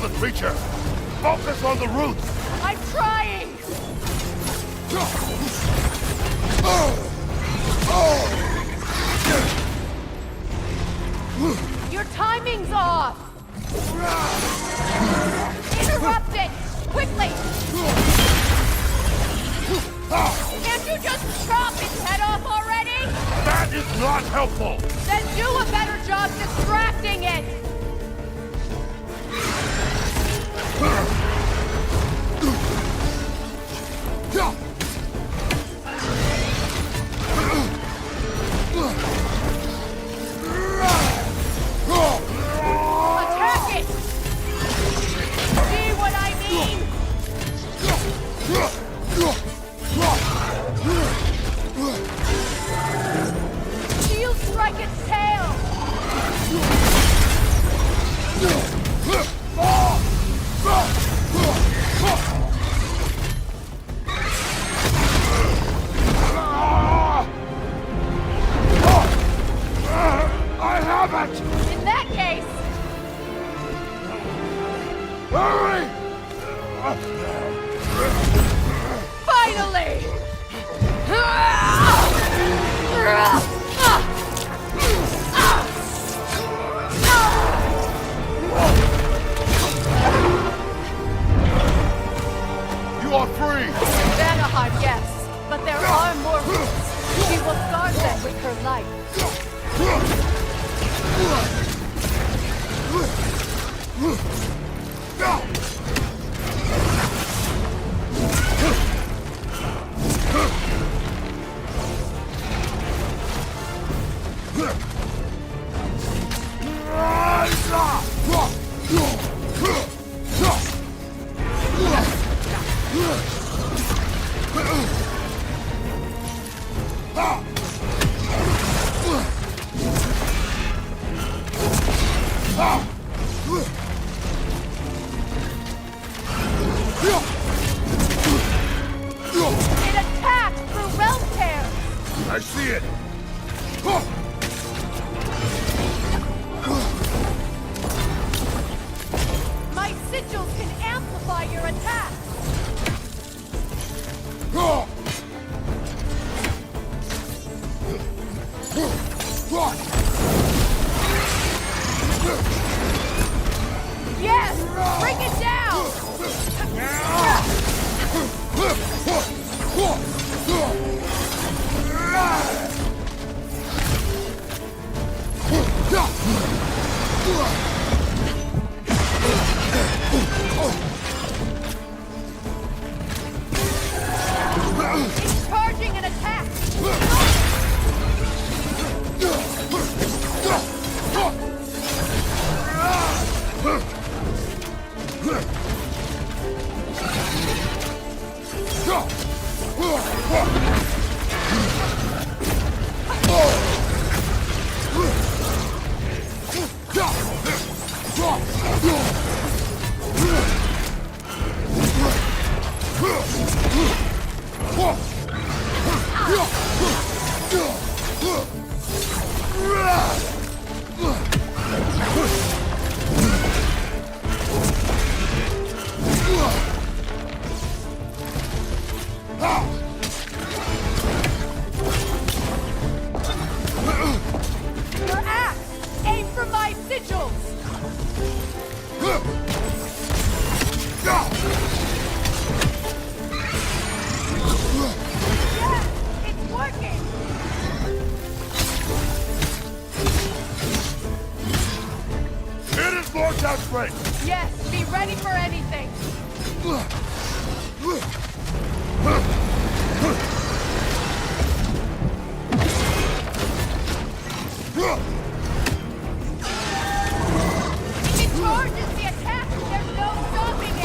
the creature! Focus on the roots! I'm trying! Your timing's off! Interrupt it! Quickly! Can't you just chop its head off already? That is not helpful! Then do a better job distracting it! Attack it! See what I mean? Shield strike its tail! I have it! In that case, Hurry! finally! You are free! Vanaheim, yes, but there are more roots. She will guard them with her life. It attacks through realm tears! I see it! My sigils can amplify your attacks! Yes! Bring it down! It's charging an attack! Your axe! Aim for my sigils! Yes! It's working! It is Lord Outstrength! Yes, be ready for anything! It charges the attack! There's no stopping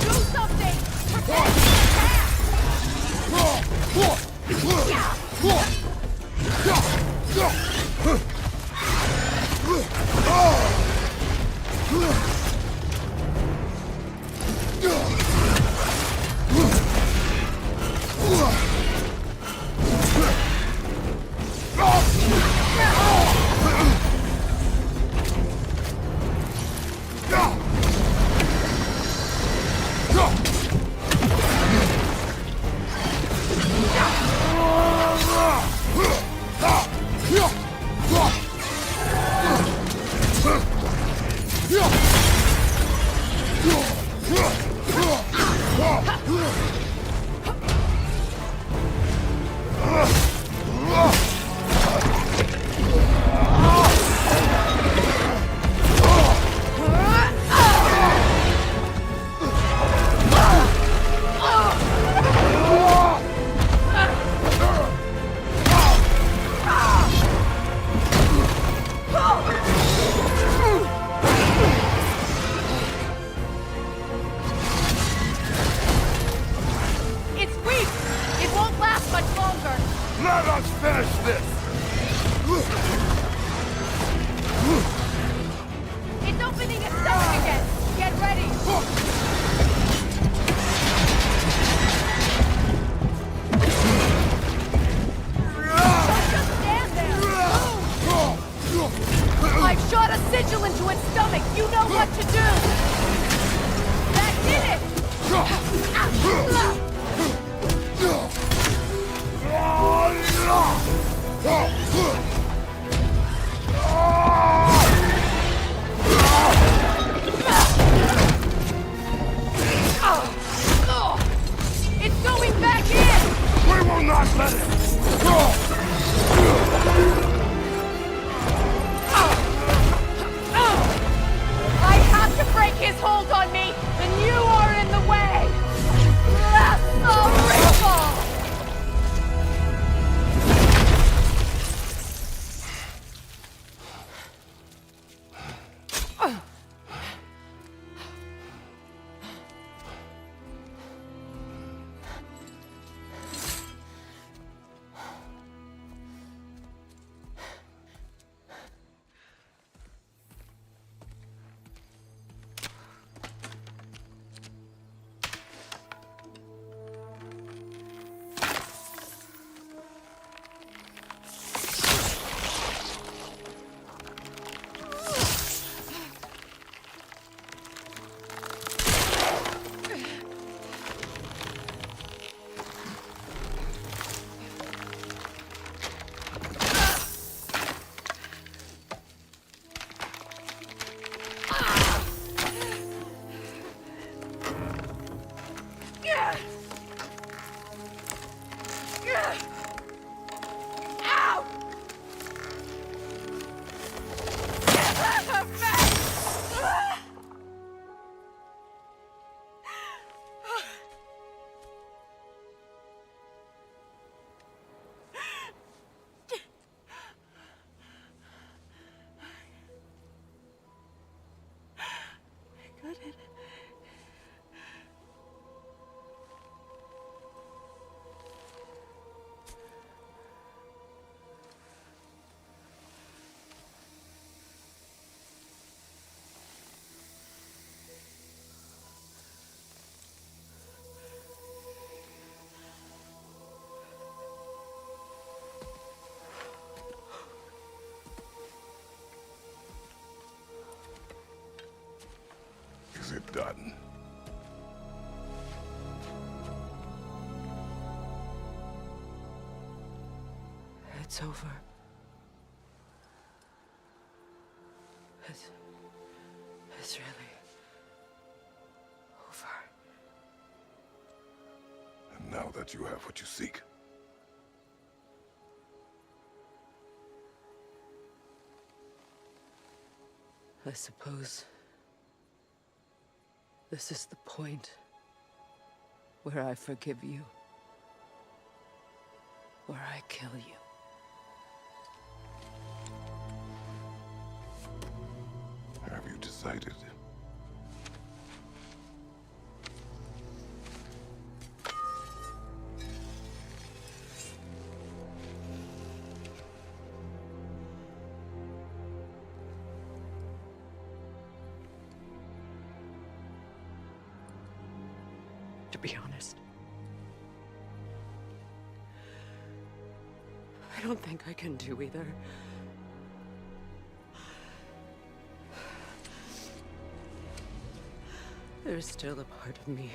Do something! Prepare the attack! It's weak! It won't last much longer! Let us finish this! It's opening its stomach again! Get ready! Don't just stand there! I've shot a sigil into its stomach! You know what to do! That did it! It's going back in! We will not let it! I have to break his hold on me, and you are in the way! That's the ritual! Is it done? It's over. It's really over. And now that you have what you seek, I suppose this is the point where I forgive you, where I kill you. have you decided? be honest. I don't think I can do either. There's still a part of me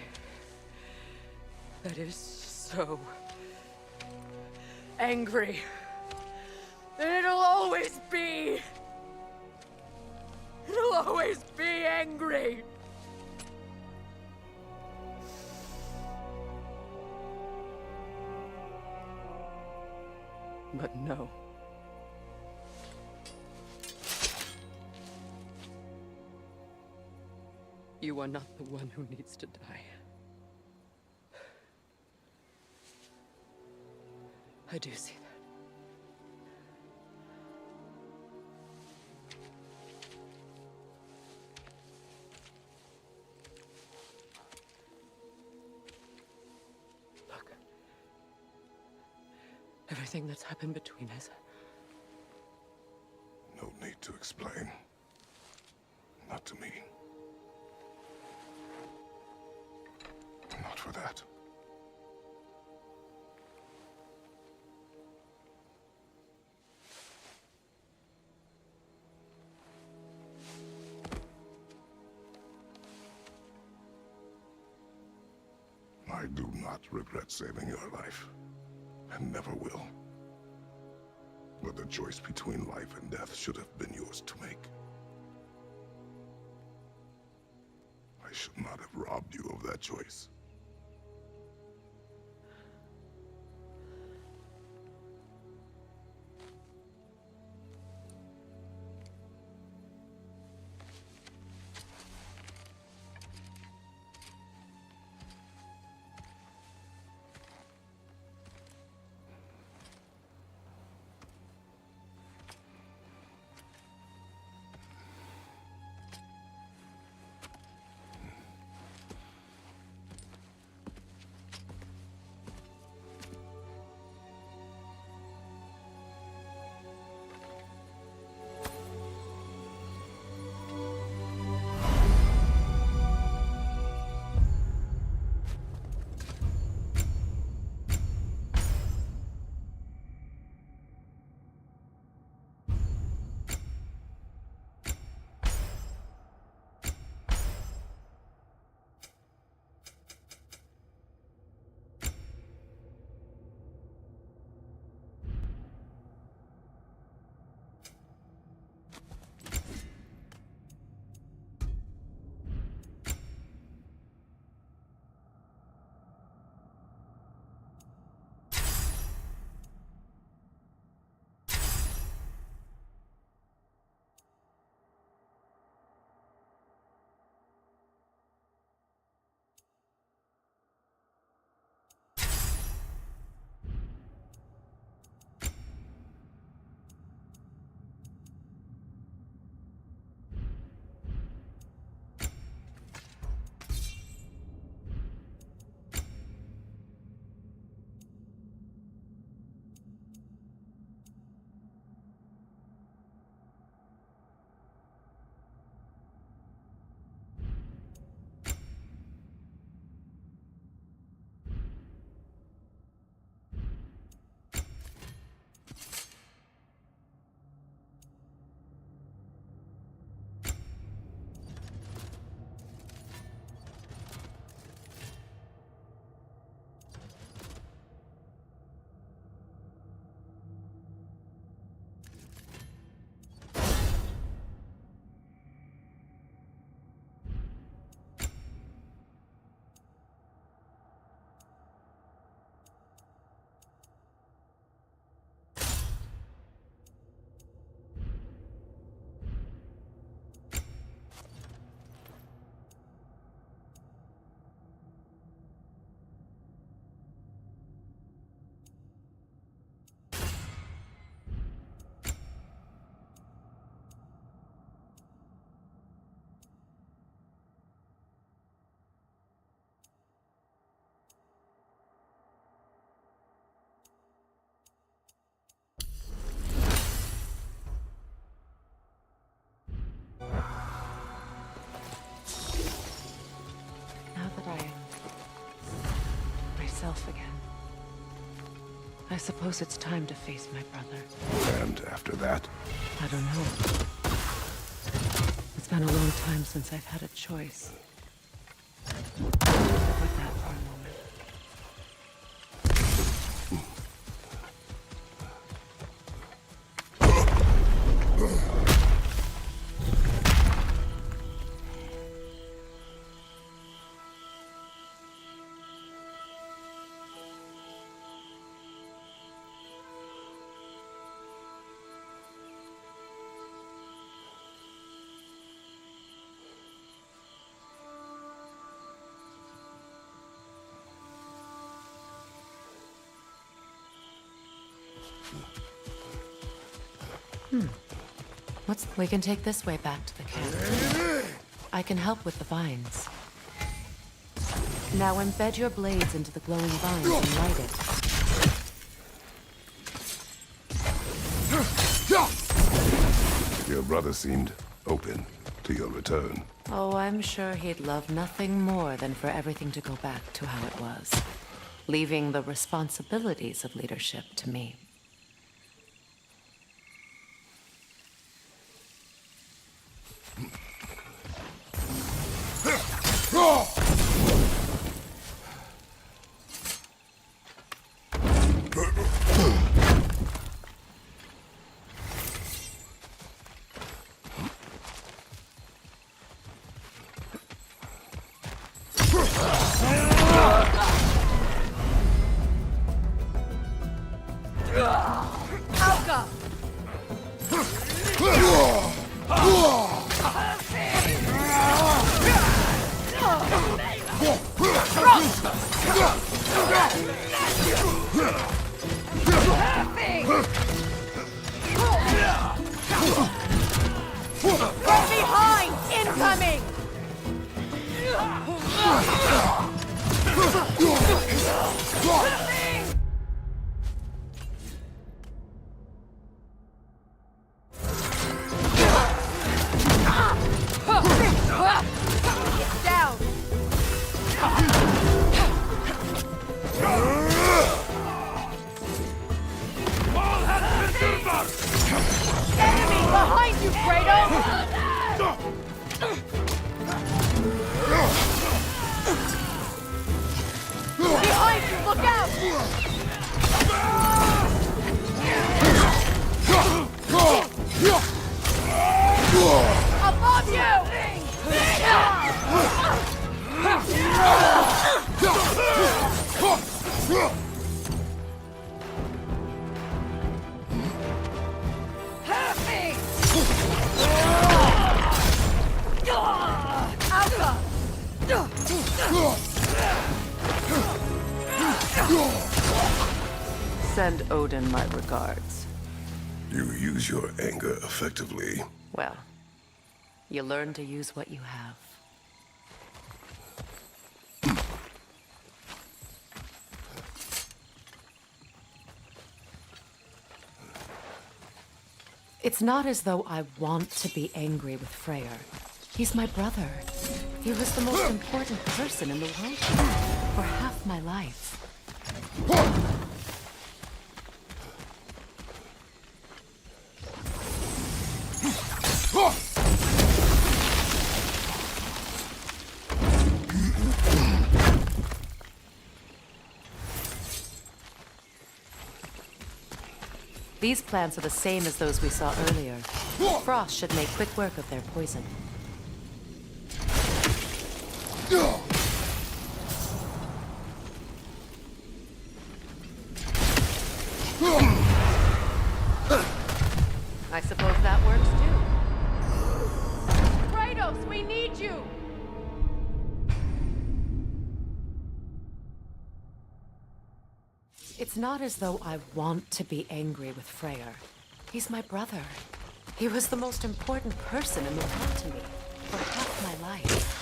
that is so angry. And it'll always be. It'll always be angry. But no. You are not the one who needs to die. I do see that. Look. Everything that's happened between us. No need to explain. Not to me. Not for that. I do not regret saving your life, and never will. But the choice between life and death should have been yours to make. I should not have robbed you of that choice. I suppose it's time to face my brother. And after that? I don't know. It's been a long time since I've had a choice. With that for a moment. We can take this way back to the camp. I can help with the vines. Now embed your blades into the glowing vines and light it. Your brother seemed open to your return. Oh, I'm sure he'd love nothing more than for everything to go back to how it was, leaving the responsibilities of leadership to me. Send Odin my regards. You use your anger effectively. Well, you learn to use what you have. It's not as though I want to be angry with Freyr. He's my brother. He was the most important person in the world for half my life. These plants are the same as those we saw earlier. Frost should make quick work of their poison. I suppose that works too. Kratos, we need you! It's not as though I want to be angry with Freyr. He's my brother. He was the most important person in the world to me for half my life.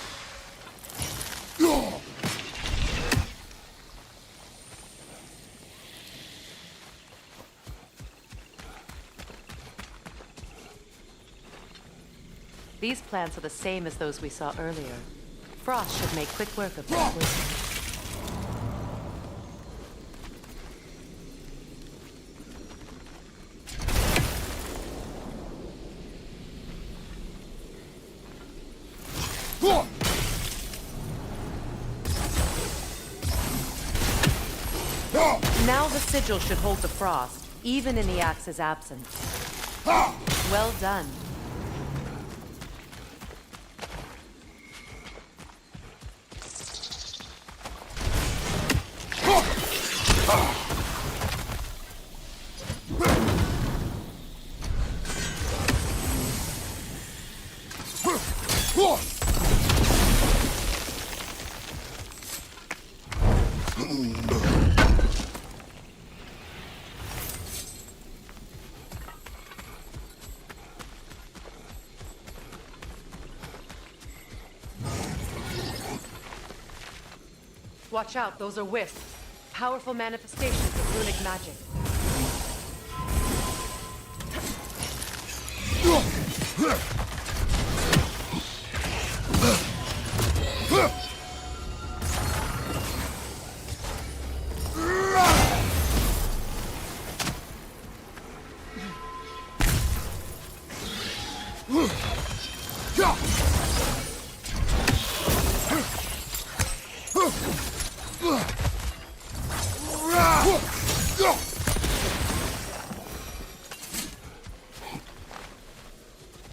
These plants are the same as those we saw earlier. Frost should make quick work of their poison. the sigil should hold the frost, even in the axe's absence. Well done. Watch out, those are wisps. Powerful manifestations of runic magic.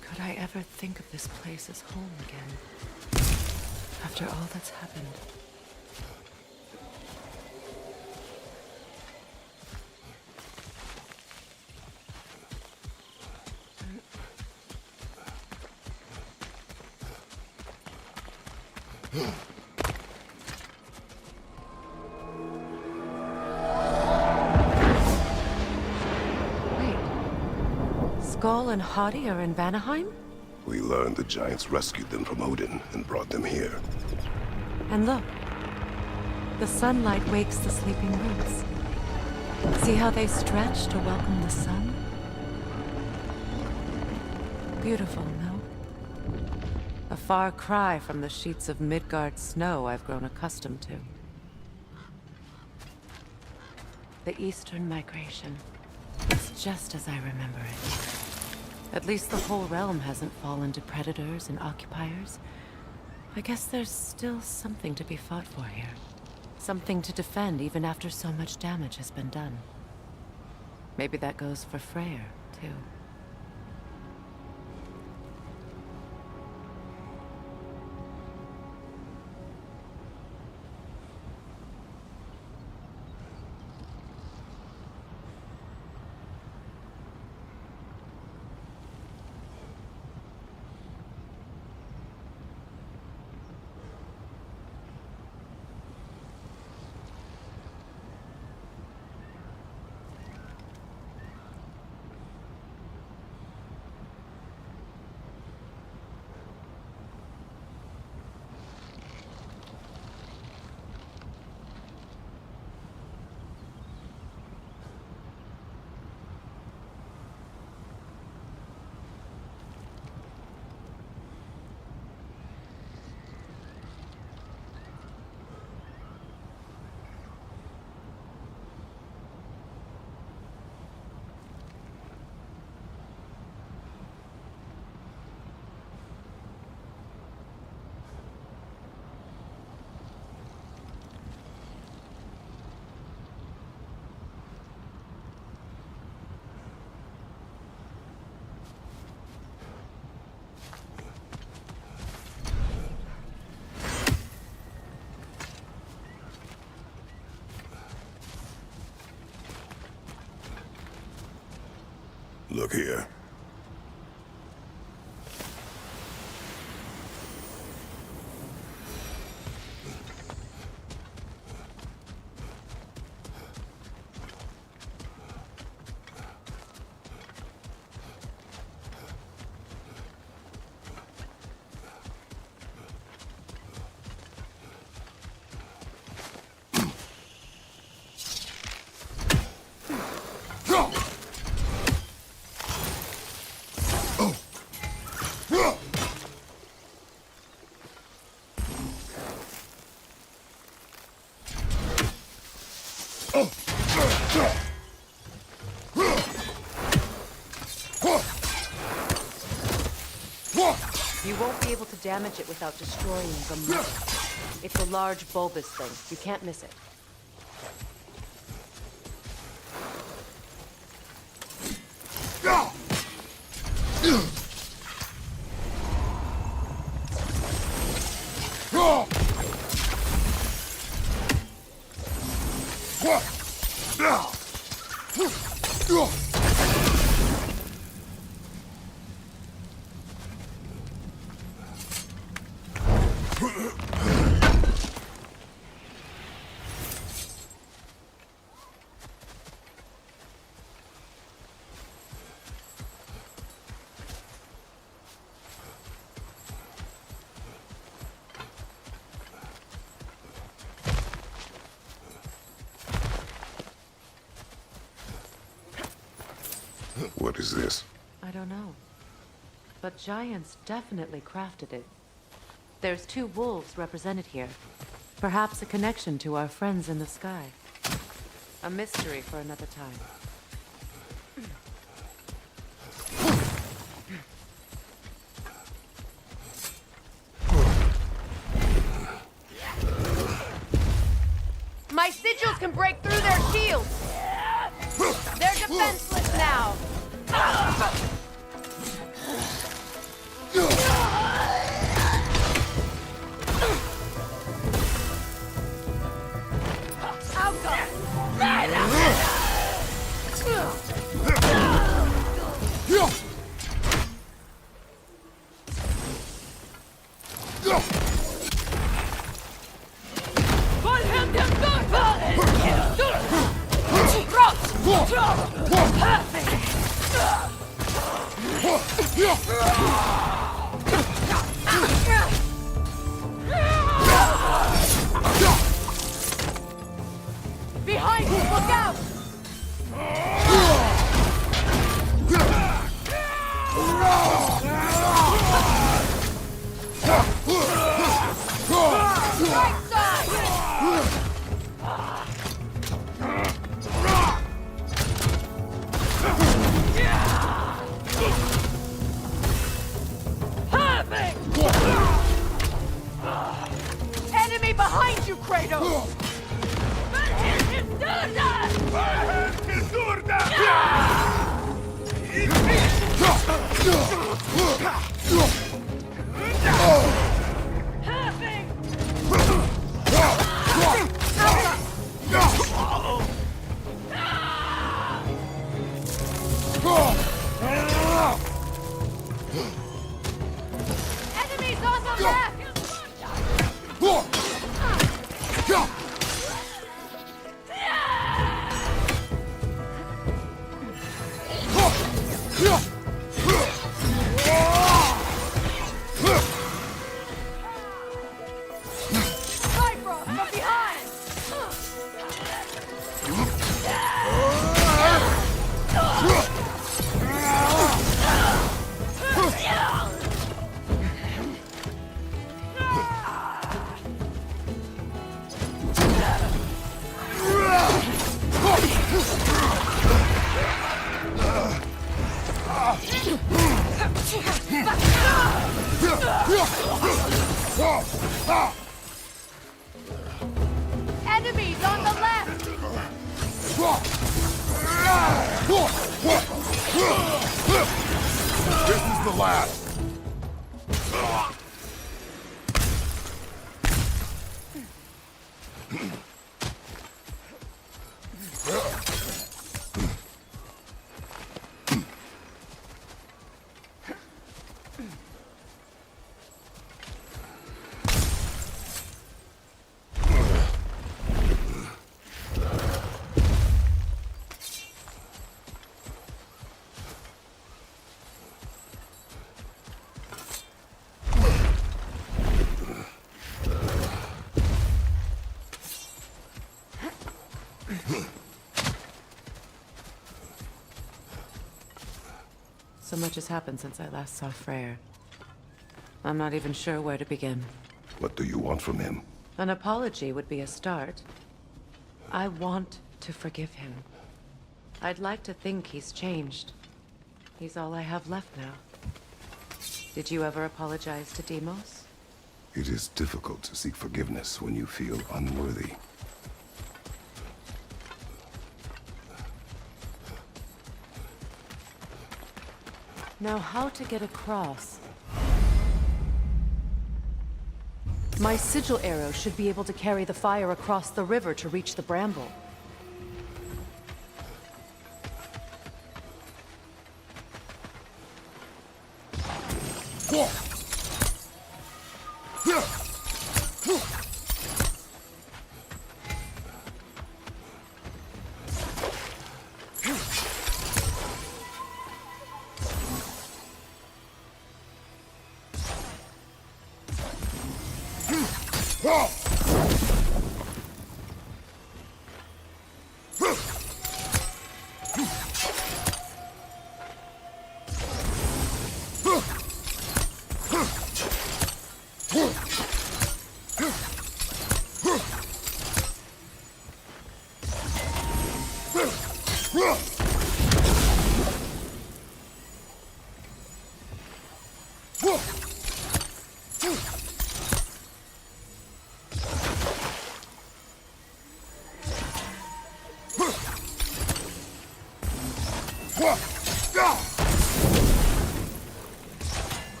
Could I ever think of this place as home again? After all that's happened. Skull and Hati are in Vanaheim? We learned the giants rescued them from Odin and brought them here. And look, the sunlight wakes the sleeping roots. See how they stretch to welcome the sun? Beautiful, no? A far cry from the sheets of Midgard snow I've grown accustomed to. The Eastern Migration. It's just as I remember it. At least the whole realm hasn't fallen to predators and occupiers. I guess there's still something to be fought for here. Something to defend even after so much damage has been done. Maybe that goes for Freyr, too. Look here. You won't be able to damage it without destroying the mother. It's a large bulbous thing. You can't miss it. What is this? I don't know. But giants definitely crafted it. There's 2 wolves represented here. Perhaps a connection to our friends in the sky. A mystery for another time. My sigils can break through their shields! They're defenseless now! Behind you, look out! Right side! Enemy behind you, Kratos! Enemies on the left! Enemies on the left! This is the last. So much has happened since I last saw Freyr. I'm not even sure where to begin. What do you want from him? An apology would be a start. I want to forgive him. I'd like to think he's changed. He's all I have left now. Did you ever apologize to Deimos? It is difficult to seek forgiveness when you feel unworthy. Now how to get across? My sigil arrow should be able to carry the fire across the river to reach the bramble.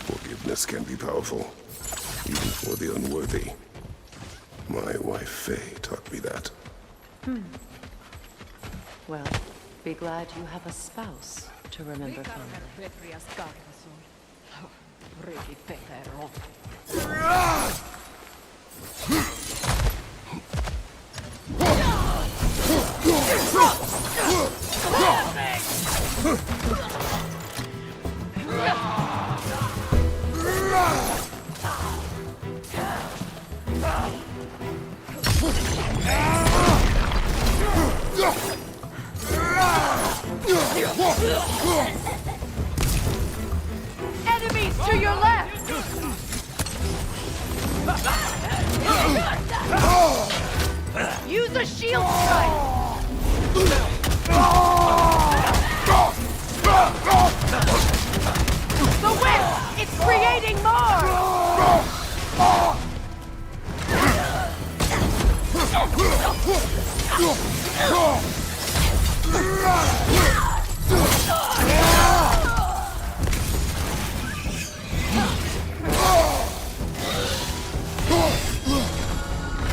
Forgiveness can be powerful, even for the unworthy. My wife Faye taught me that. Well, be glad you have a spouse to remember fondly. Enemies to your left! Use a shield strike! The whip! It's creating more!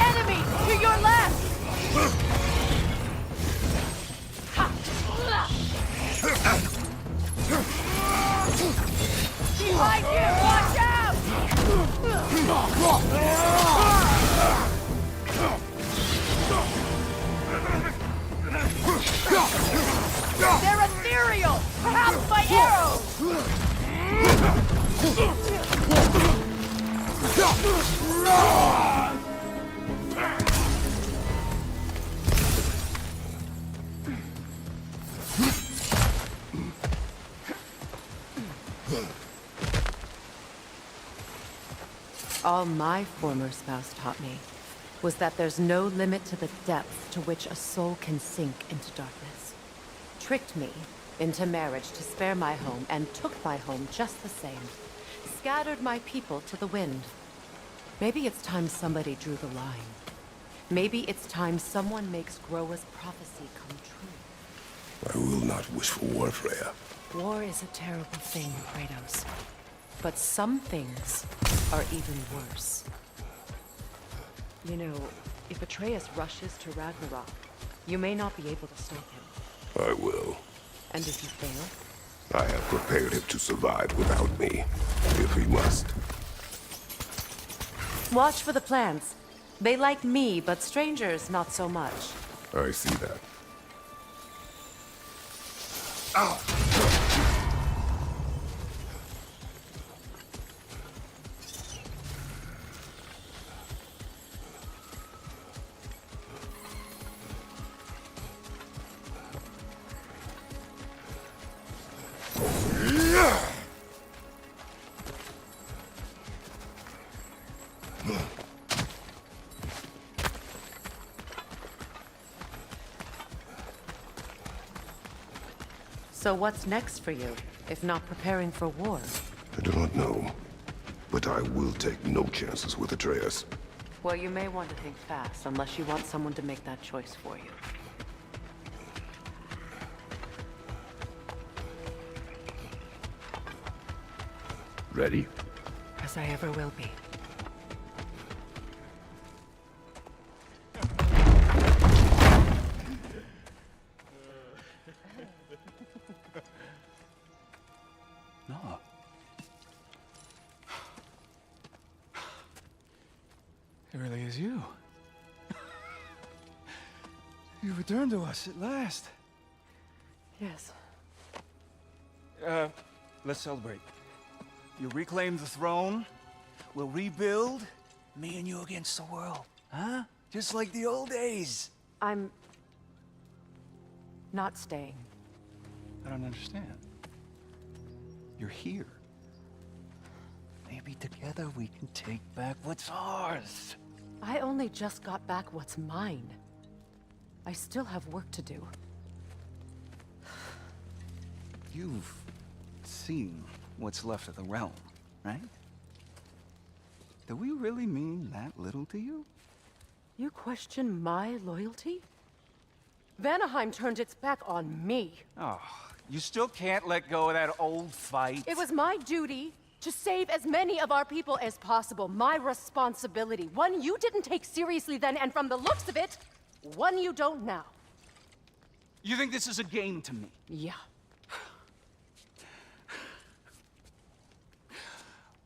Enemies to your left! Behind you! Watch out! They're ethereal! Perhaps by arrows! All my former spouse taught me was that there's no limit to the depth to which a soul can sink into darkness. Tricked me into marriage to spare my home and took my home just the same. Scattered my people to the wind. Maybe it's time somebody drew the line. Maybe it's time someone makes Groa's prophecy come true. I will not wish for war, Freya. War is a terrible thing, Kratos. But some things are even worse. You know, if Atreus rushes to Ragnarok, you may not be able to stop him. I will. And if you fail? I have prepared him to survive without me, if he must. Watch for the plants. They like me, but strangers not so much. I see that. So what's next for you, if not preparing for war? I do not know. But I will take no chances with Atreus. Well, you may want to think fast, unless you want someone to make that choice for you. Ready? As I ever will be. No. It really is you. You returned to us at last. Yes. Let's celebrate. You reclaim the throne. We'll rebuild. Me and you against the world. Huh? Just like the old days. I'm... not staying. I don't understand. You're here. Maybe together we can take back what's ours. I only just got back what's mine. I still have work to do. You've seen what's left of the realm, right? Do we really mean that little to you? You question my loyalty? Vanaheim turned its back on me. Oh, you still can't let go of that old fight. It was my duty to save as many of our people as possible. My responsibility. One you didn't take seriously then, and from the looks of it, one you don't now. You think this is a game to me? Yeah.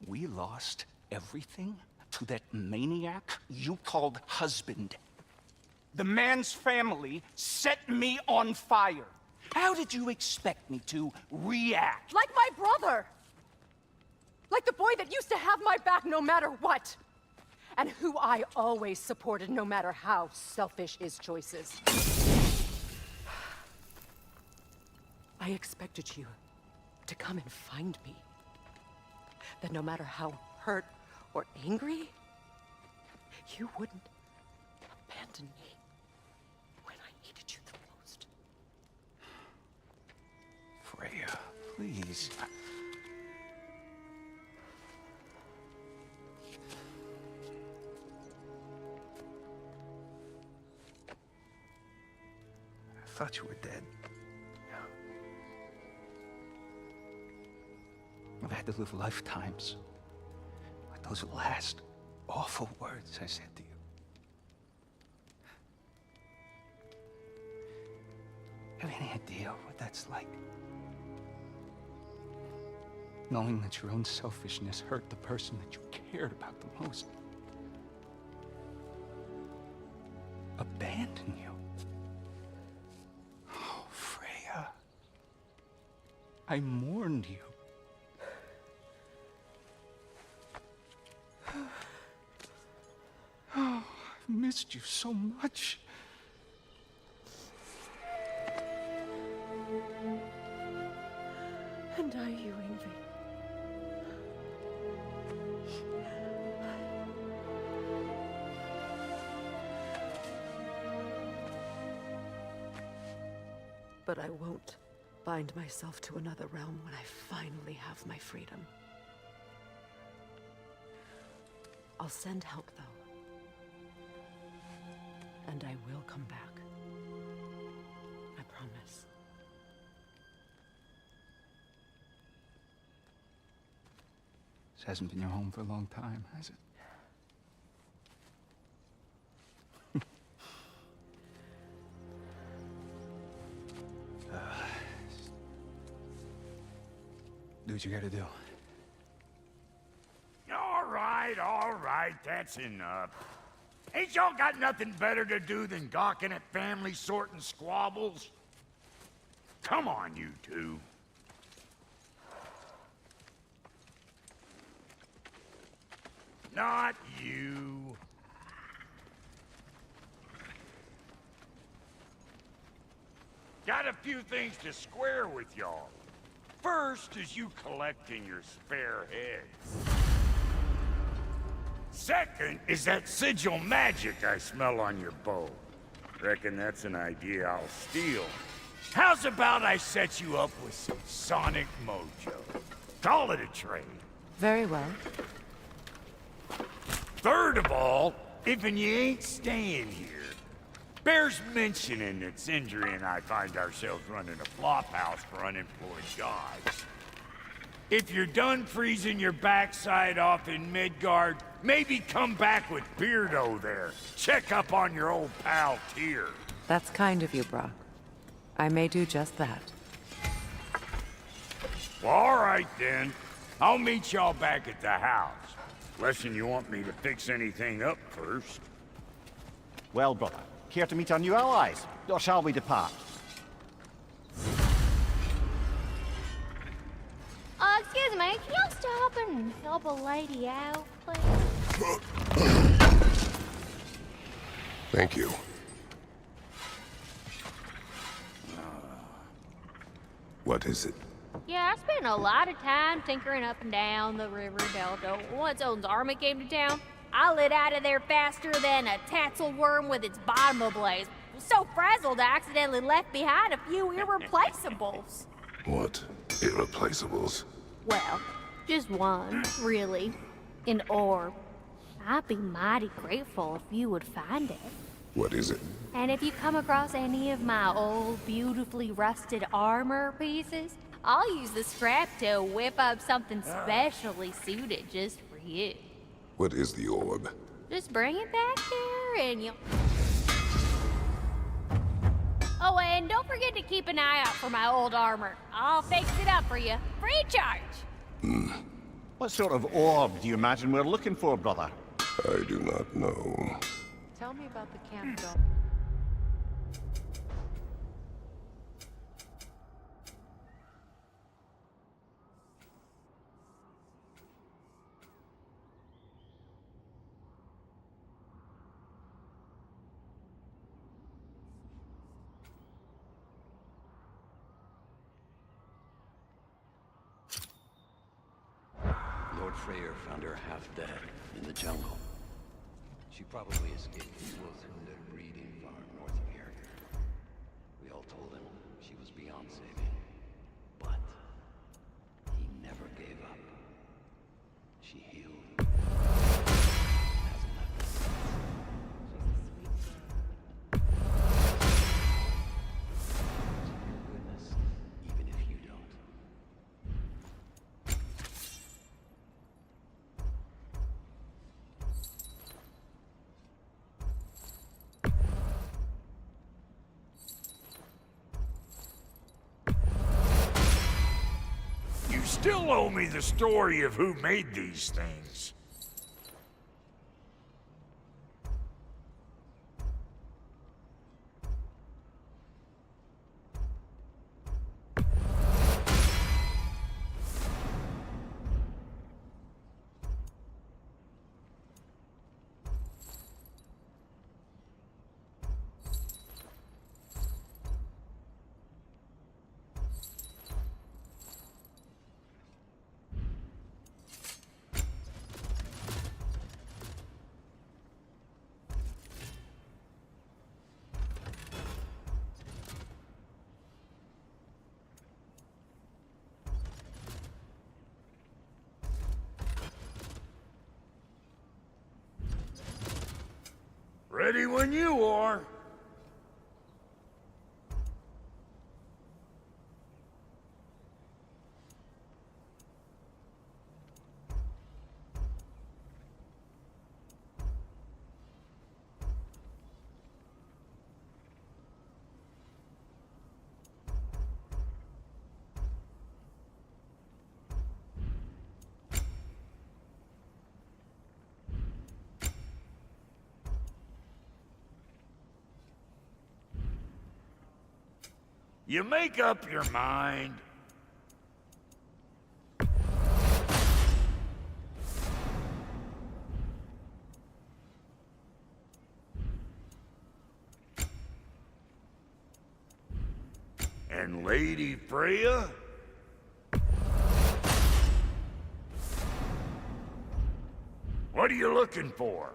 We lost everything to that maniac you called husband. The man's family set me on fire. How did you expect me to react? Like my brother! Like the boy that used to have my back no matter what! And who I always supported no matter how selfish his choices. I expected you to come and find me. That no matter how hurt or angry, you wouldn't abandon me when I needed you the most. Freya, please. I thought you were dead. I've had to live lifetimes with those last awful words I said to you. Have any idea what that's like? Knowing that your own selfishness hurt the person that you cared about the most. Abandon you. Oh, Freya. I mourned you. Oh, I've missed you so much. And I you, Ingvi. But I won't bind myself to another realm when I finally have my freedom. I'll send help, though. And I will come back. I promise. This hasn't been your home for a long time, has it? Do what you gotta do. All right, that's enough. Ain't y'all got nothing better to do than gawking at family sorting squabbles? Come on, you two. Not you. Got a few things to square with y'all. First is you collecting your spare heads. Second is that sigil magic I smell on your bow. Reckon that's an idea I'll steal. How's about I set you up with some sonic mojo? Call it a trade. Very well. Third of all, if you ain't staying here, bears mentioning that Sindri and I find ourselves running a flop house for unemployed guys. If you're done freezing your backside off in Midgard, maybe come back with Beardo there. Check up on your old pal Tyr. That's kind of you, Brock. I may do just that. Well, all right then. I'll meet y'all back at the house. Unless you want me to fix anything up first. Well, brother, care to meet our new allies? Or shall we depart? Excuse me, can you stop and help a lady out, please? Thank you. What is it? Yeah, I spent a lot of time tinkering up and down the river delta. Once Odin's army came to town, I lit out of there faster than a tassel worm with its bottom ablaze. So frazzled, I accidentally left behind a few irreplaceables. What? Irreplaceables? Well, just one, really. An orb. I'd be mighty grateful if you would find it. What is it? And if you come across any of my old, beautifully rusted armor pieces, I'll use the scrap to whip up something specially suited just for you. What is the orb? Just bring it back here and you'll... Oh, and don't forget to keep an eye out for my old armor. I'll fix it up for you, free of charge. What sort of orb do you imagine we're looking for, brother? I do not know. Tell me about the camp dog. Lord Freyr found her half dead in the jungle. She probably escaped from Wolfhunter breeding farm north of here. We all told him she was beyond saving, but he never gave up. She healed. Hasn't left us since. She's your goodness, even if you don't. You still owe me the story of who made these things. Ready when you are. You make up your mind. And Lady Freya? What are you looking for?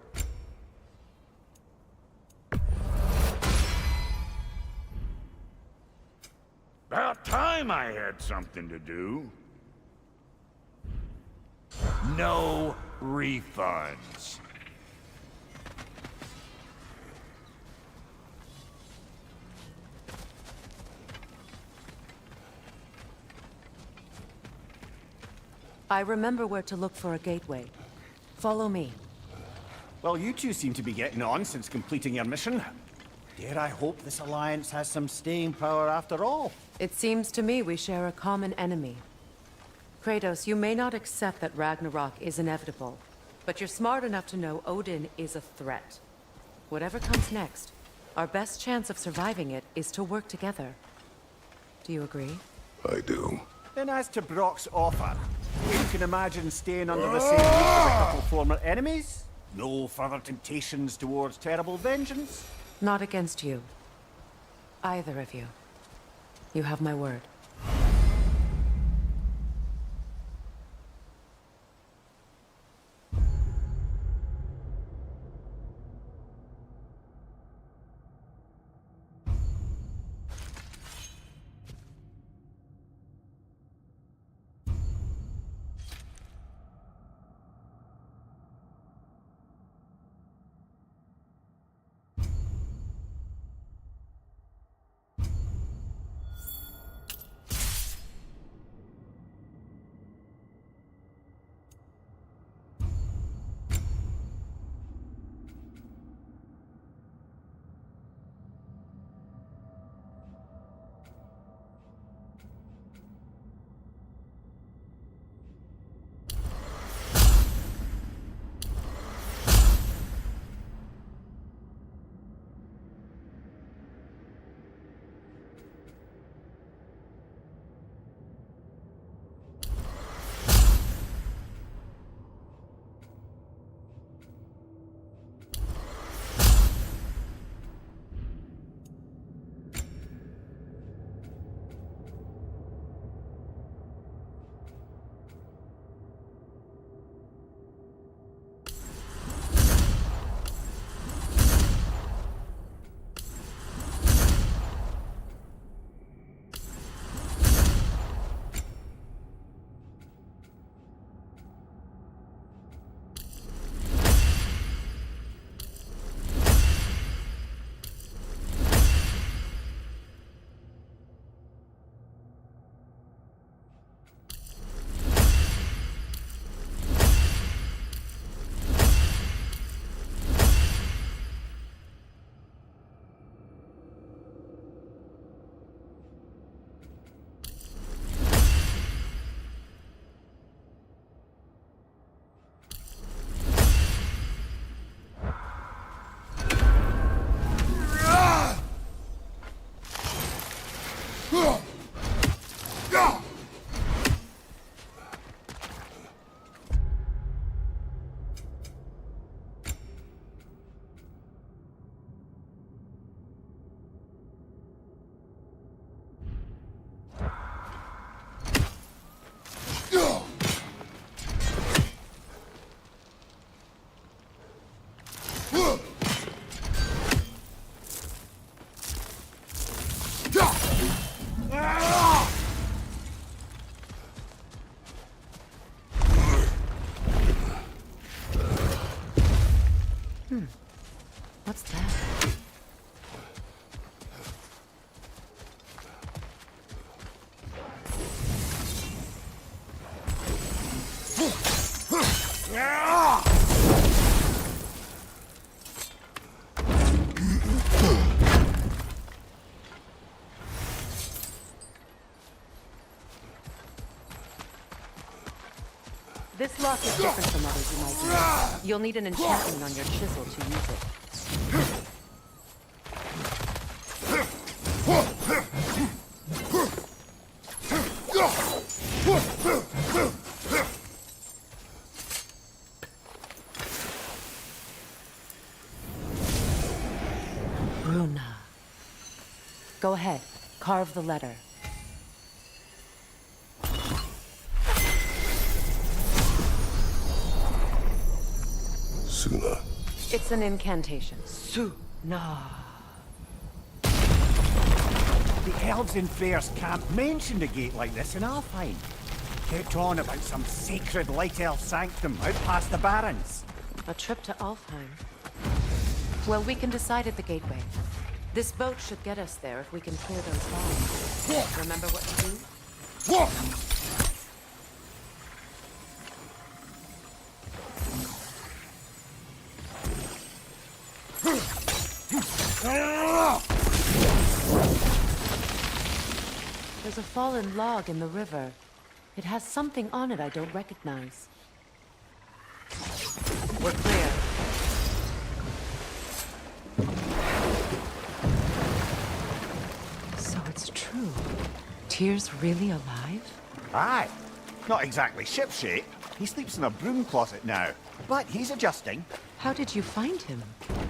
About time I had something to do. No refunds. I remember where to look for a gateway. Follow me. Well, you two seem to be getting on since completing your mission. Dare I hope this alliance has some staying power after all? It seems to me we share a common enemy. Kratos, you may not accept that Ragnarok is inevitable, but you're smart enough to know Odin is a threat. Whatever comes next, our best chance of surviving it is to work together. Do you agree? I do. Then as to Brock's offer, you can imagine staying under the same roof as a couple former enemies? No further temptations towards terrible vengeance? Not against you. Either of you. You have my word. What's that? This lock is different from others you might use. You'll need an enchantment on your chisel to use it. Runa. Go ahead, carve the letter. Suna. It's an incantation. Suna. The elves in Fairs can't mention a gate like this in Alfheim. Kept on about some sacred light elf sanctum out past the Barrens. A trip to Alfheim. Well, we can decide at the gateway. This boat should get us there if we can clear those bombs. Remember what to do? There's a fallen log in the river. It has something on it I don't recognize. We're clear. So it's true. Tyr's really alive? Aye. Not exactly shipshape. He sleeps in a broom closet now. But he's adjusting. How did you find him?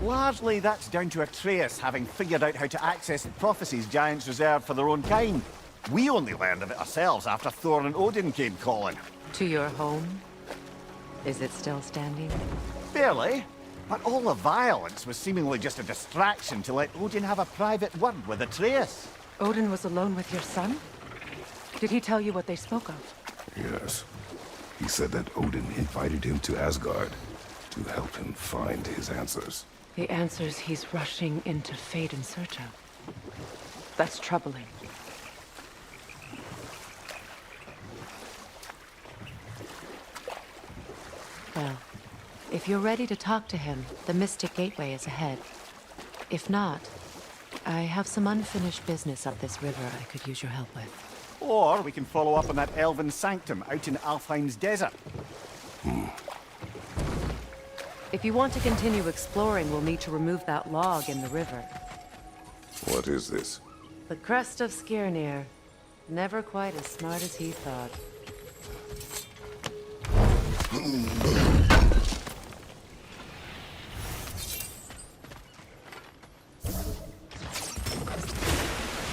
Largely that's down to Atreus having figured out how to access the prophecies giants reserved for their own kind. We only learned of it ourselves after Thor and Odin came calling. To your home? Is it still standing? Barely. But all the violence was seemingly just a distraction to let Odin have a private word with Atreus. Odin was alone with your son? Did he tell you what they spoke of? Yes. He said that Odin invited him to Asgard to help him find his answers. The answers he's rushing into fate in search of. That's troubling. Well, if you're ready to talk to him, the Mystic Gateway is ahead. If not, I have some unfinished business up this river I could use your help with. Or we can follow up on that elven sanctum out in Alfheim's desert. If you want to continue exploring, we'll need to remove that log in the river. What is this? The crest of Skirnir. Never quite as smart as he thought.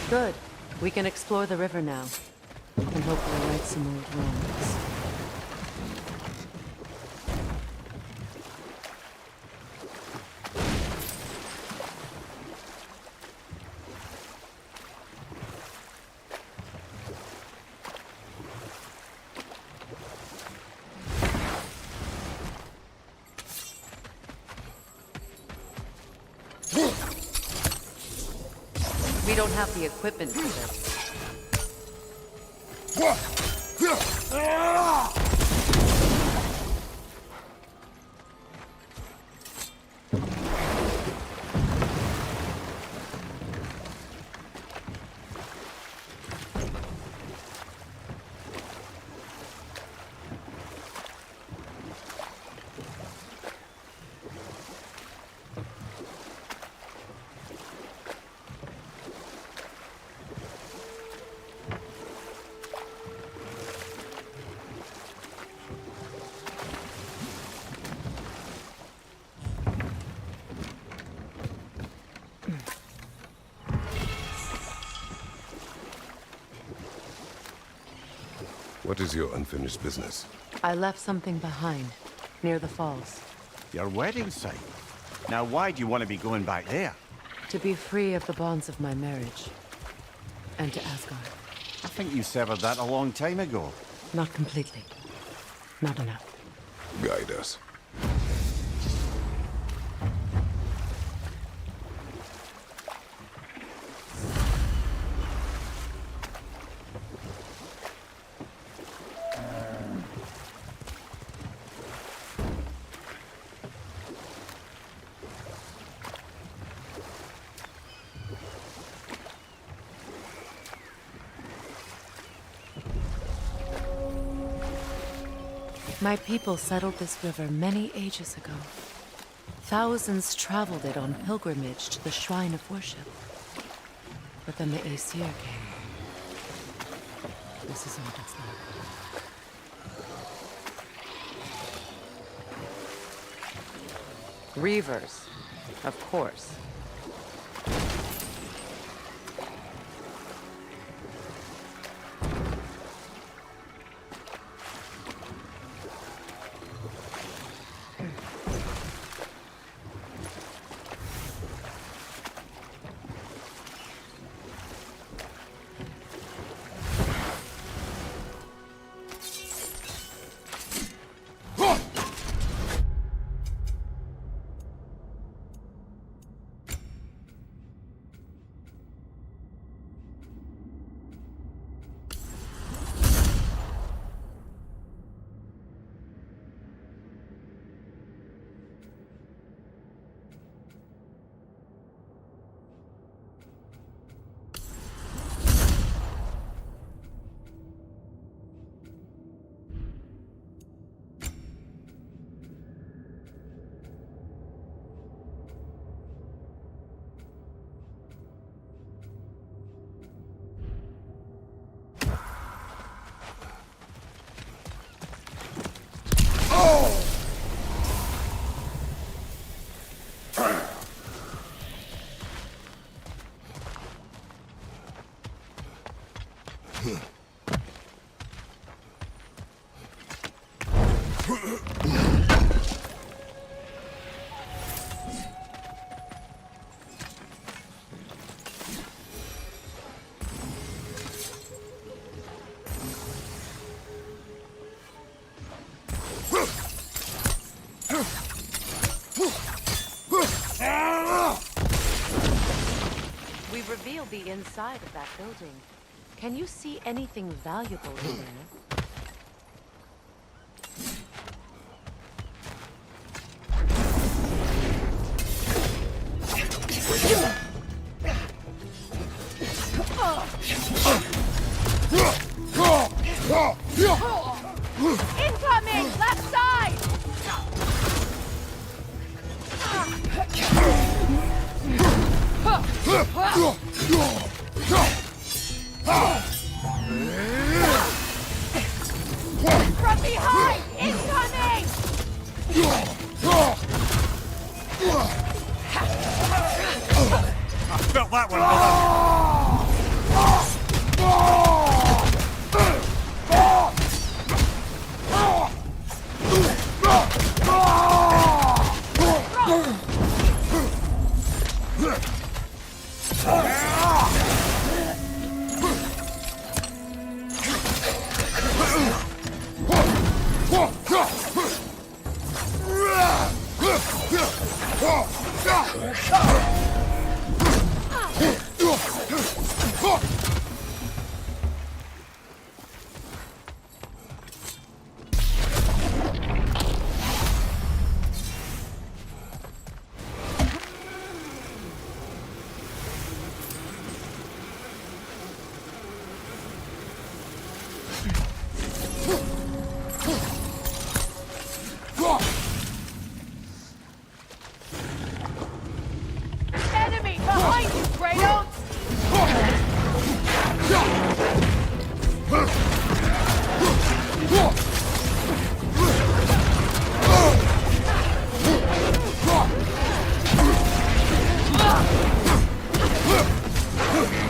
Good. We can explore the river now. And hopefully right some old wrongs. We don't have the equipment for this. What is your unfinished business? I left something behind, near the falls. Your wedding site. Now why do you want to be going back there? To be free of the bonds of my marriage. And to Asgard. I think you severed that a long time ago. Not completely. Not enough. Guide us. My people settled this river many ages ago. Thousands traveled it on pilgrimage to the shrine of worship. But then the Aesir came. This is all that's left. Reavers, of course. reveal the inside of that building. Can you see anything valuable in there? Incoming! Left side! From behind! Incoming! I felt that one coming. Enemy behind you, Kratos!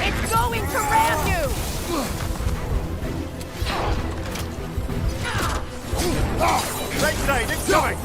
It's going to ram you! Right side, incoming!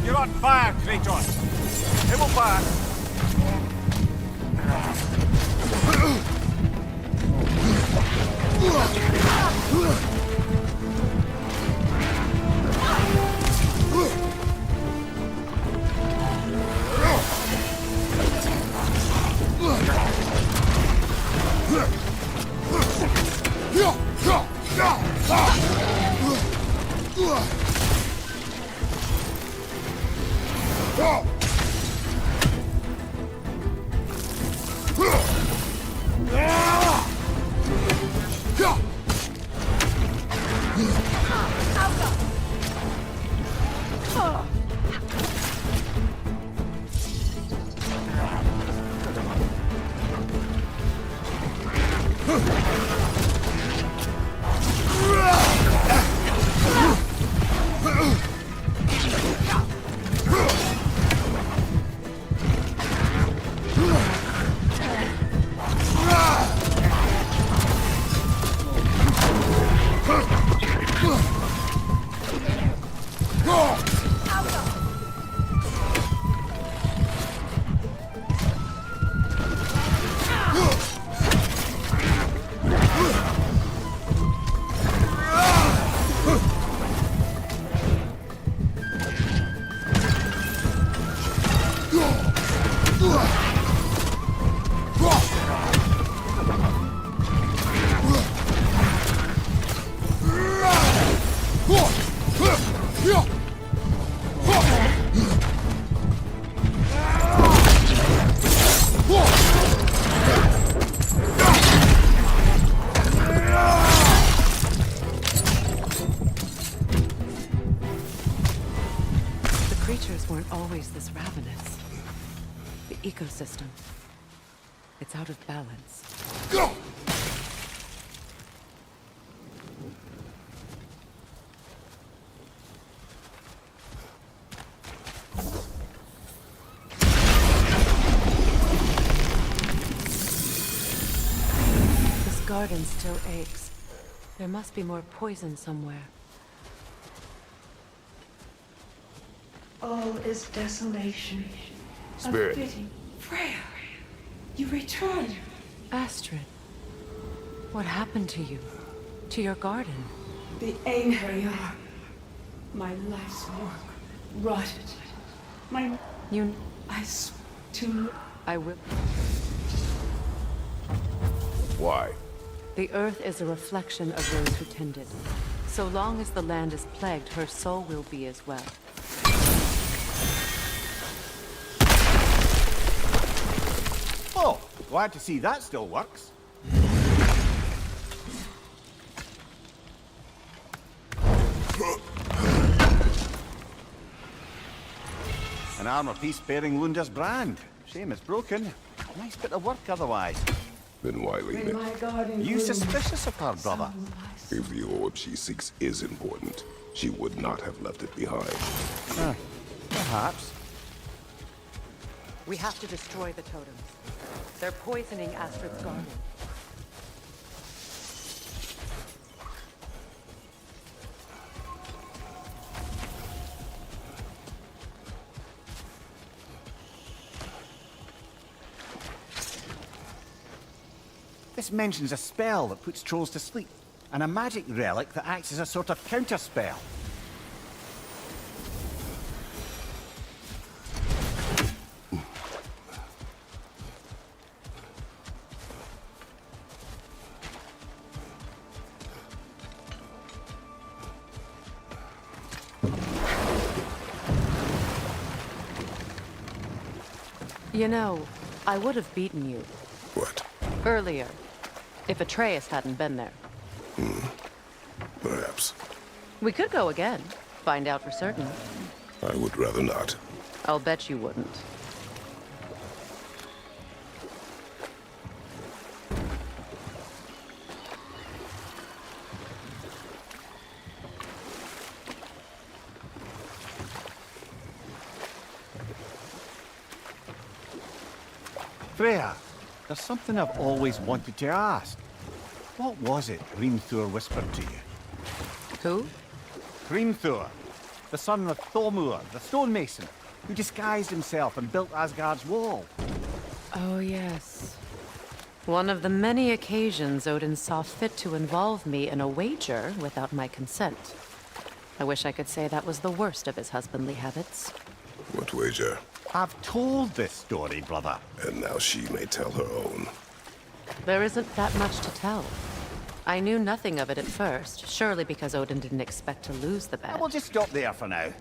You're on fire, Kratos. It will pass. The creatures weren't always this ravenous. ecosystem. It's out of balance. Go! This garden still aches. There must be more poison somewhere. All is desolation. Spirit. Unfitting. Freya, you return. Astrid, what happened to you? To your garden? The anger you are. My life's work rotted. You... I swear to... I will... Why? The earth is a reflection of those who tend it. So long as the land is plagued, her soul will be as well. Oh, glad to see that still works. An armor piece bearing Lunda's brand. Shame it's broken. Nice bit of work otherwise. Then why leave it? My garden You blooms. suspicious of her, brother? If the orb she seeks is important, she would not have left it behind. Perhaps. We have to destroy the totems. They're poisoning Astrid's garden. This mentions a spell that puts trolls to sleep, and a magic relic that acts as a sort of counterspell. You know, I would have beaten you What? earlier, if Atreus hadn't been there. Perhaps. We could go again, find out for certain. I would rather not. I'll bet you wouldn't. Freya, there's something I've always wanted to ask. What was it Hrimthur whispered to you? Who? Hrimthur, the son of Thormur, the stonemason, who disguised himself and built Asgard's wall. Oh, yes. One of the many occasions Odin saw fit to involve me in a wager without my consent. I wish I could say that was the worst of his husbandly habits. What wager? I've told this story, brother. And now she may tell her own. There isn't that much to tell. I knew nothing of it at first, surely because Odin didn't expect to lose the bet. We'll just stop there for now.